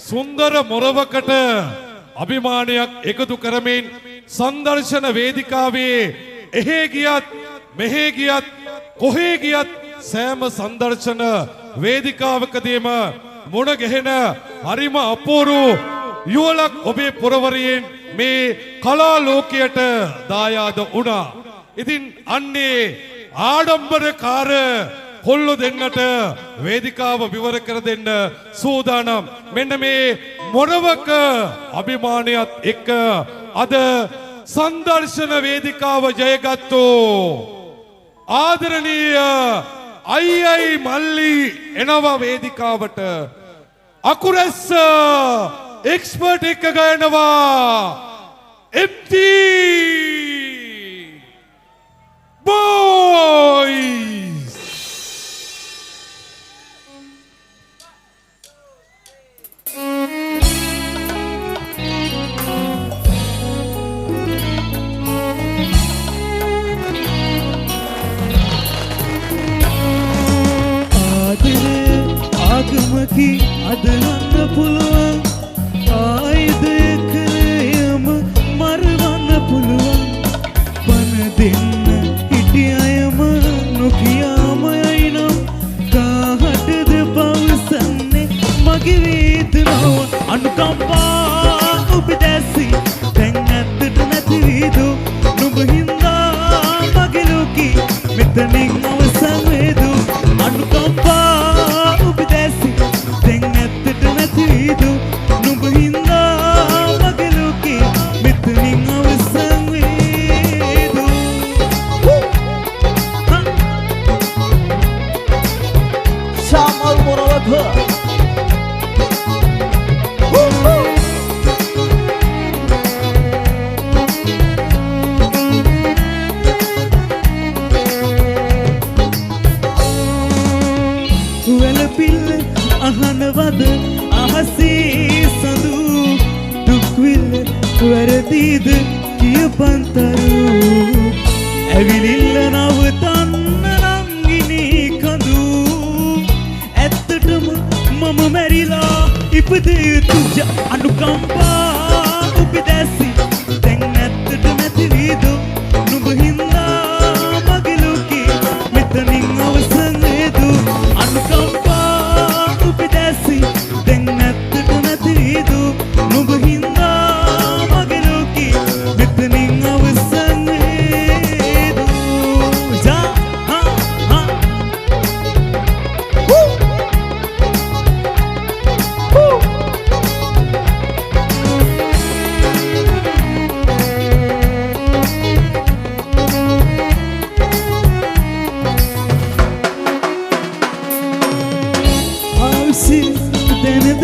සුන්දර මොරවකට අභිමානයක් එකතු කරමින් සංදර්ශන වේදිකාවේ එහෙ ගියත් මෙහෙ ගියත් කොහේ ගියත් සෑම සංදර්ශන වේදිකාවකදීම මුණ ගැහෙන හරිම අපූර්ව යුවලක් ඔබේ පුරවරයෙන් මේ කලා ලෝකයට දායාද වුණා. ඉතින් අන්නේ ආඩම්බරකාර කොල්ලෝ දෙන්නට වේදිකාව විවර කර දෙන්න සූදානම්. මෙන්න මේ මොරවක අභිමානයත් එක්ක අද සංදර්ශන වේදිකාව ජයගත්තු ආදරණීය අයියයි මල්ලි එනවා වේදිකාවට. අකුරැස්ස එක්ස්පර්ට් එක්ක ගයනවා MT Boys. ආගමකි අදහන්න පුළුවන් ආයුධ කරයම මරවන්න පුළුවන් බන දෙන්න හිටියයම නොකියාම යයිනම් කාහටද පවසන්නේ මගේ වේදනාව අනුකම්පා ඔබ දැසි දැන් ඇත්තට නැති වේදු නුඹ හින්දා මගේ ලෝකේ මෙතනින් අවසන් වේදු අනුකම්පා අහනවද අහසේ සඳු දුක්විල්ල වැරදිද කියපන්තරු ඇවිලිල්ල නවතන්න නංගිනී කඳු ඇත්තටම මම මැරිලා ඉපද යුතුජ අනුකම්පා ඔබ දැසි දැන් ඇත්තට නැති වේදු නුඹ හින්දා මගේ ලෝකේ මෙතනින් අවසන් වේදු අනුකම්පා දැන් නැත්තට නැති වේදු නුඹ හින්දා මගේ ලෝකේ මෙතනින් අවසන් වේදු ජා හා හා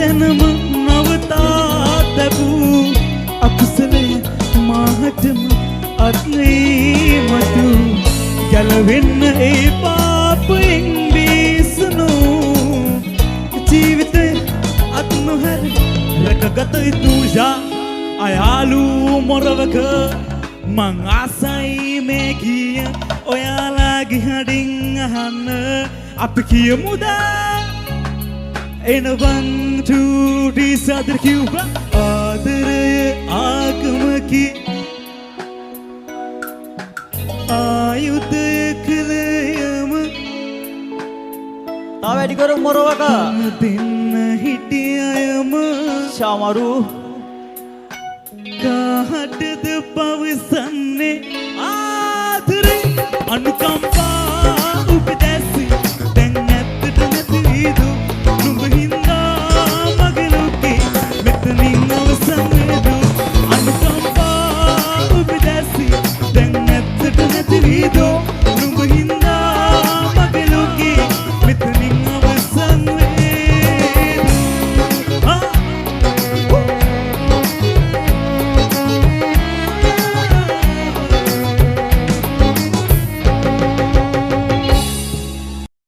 දැනම නවතා තැබූ අකුසලේ මාහටම අත්ලේ මතු ගැලවෙන්න ඒ පාපයෙන් බේසනු ජීවිතේ අත් නොහැර රැකගත යුතුජා අයාලු මොරවක මං ආසයි මේ කිය ඔයාලාගේ හඩින් අහන්න අපි කියමුදා In a 1, 2, 3 sadr kiuba adare aagmaki ayude kriyam ta වැඩි කරු මොරවක දෙන්න හිටියයම ශාමරු කාටද පවසන්නේ ආදරේ අනුකම්පා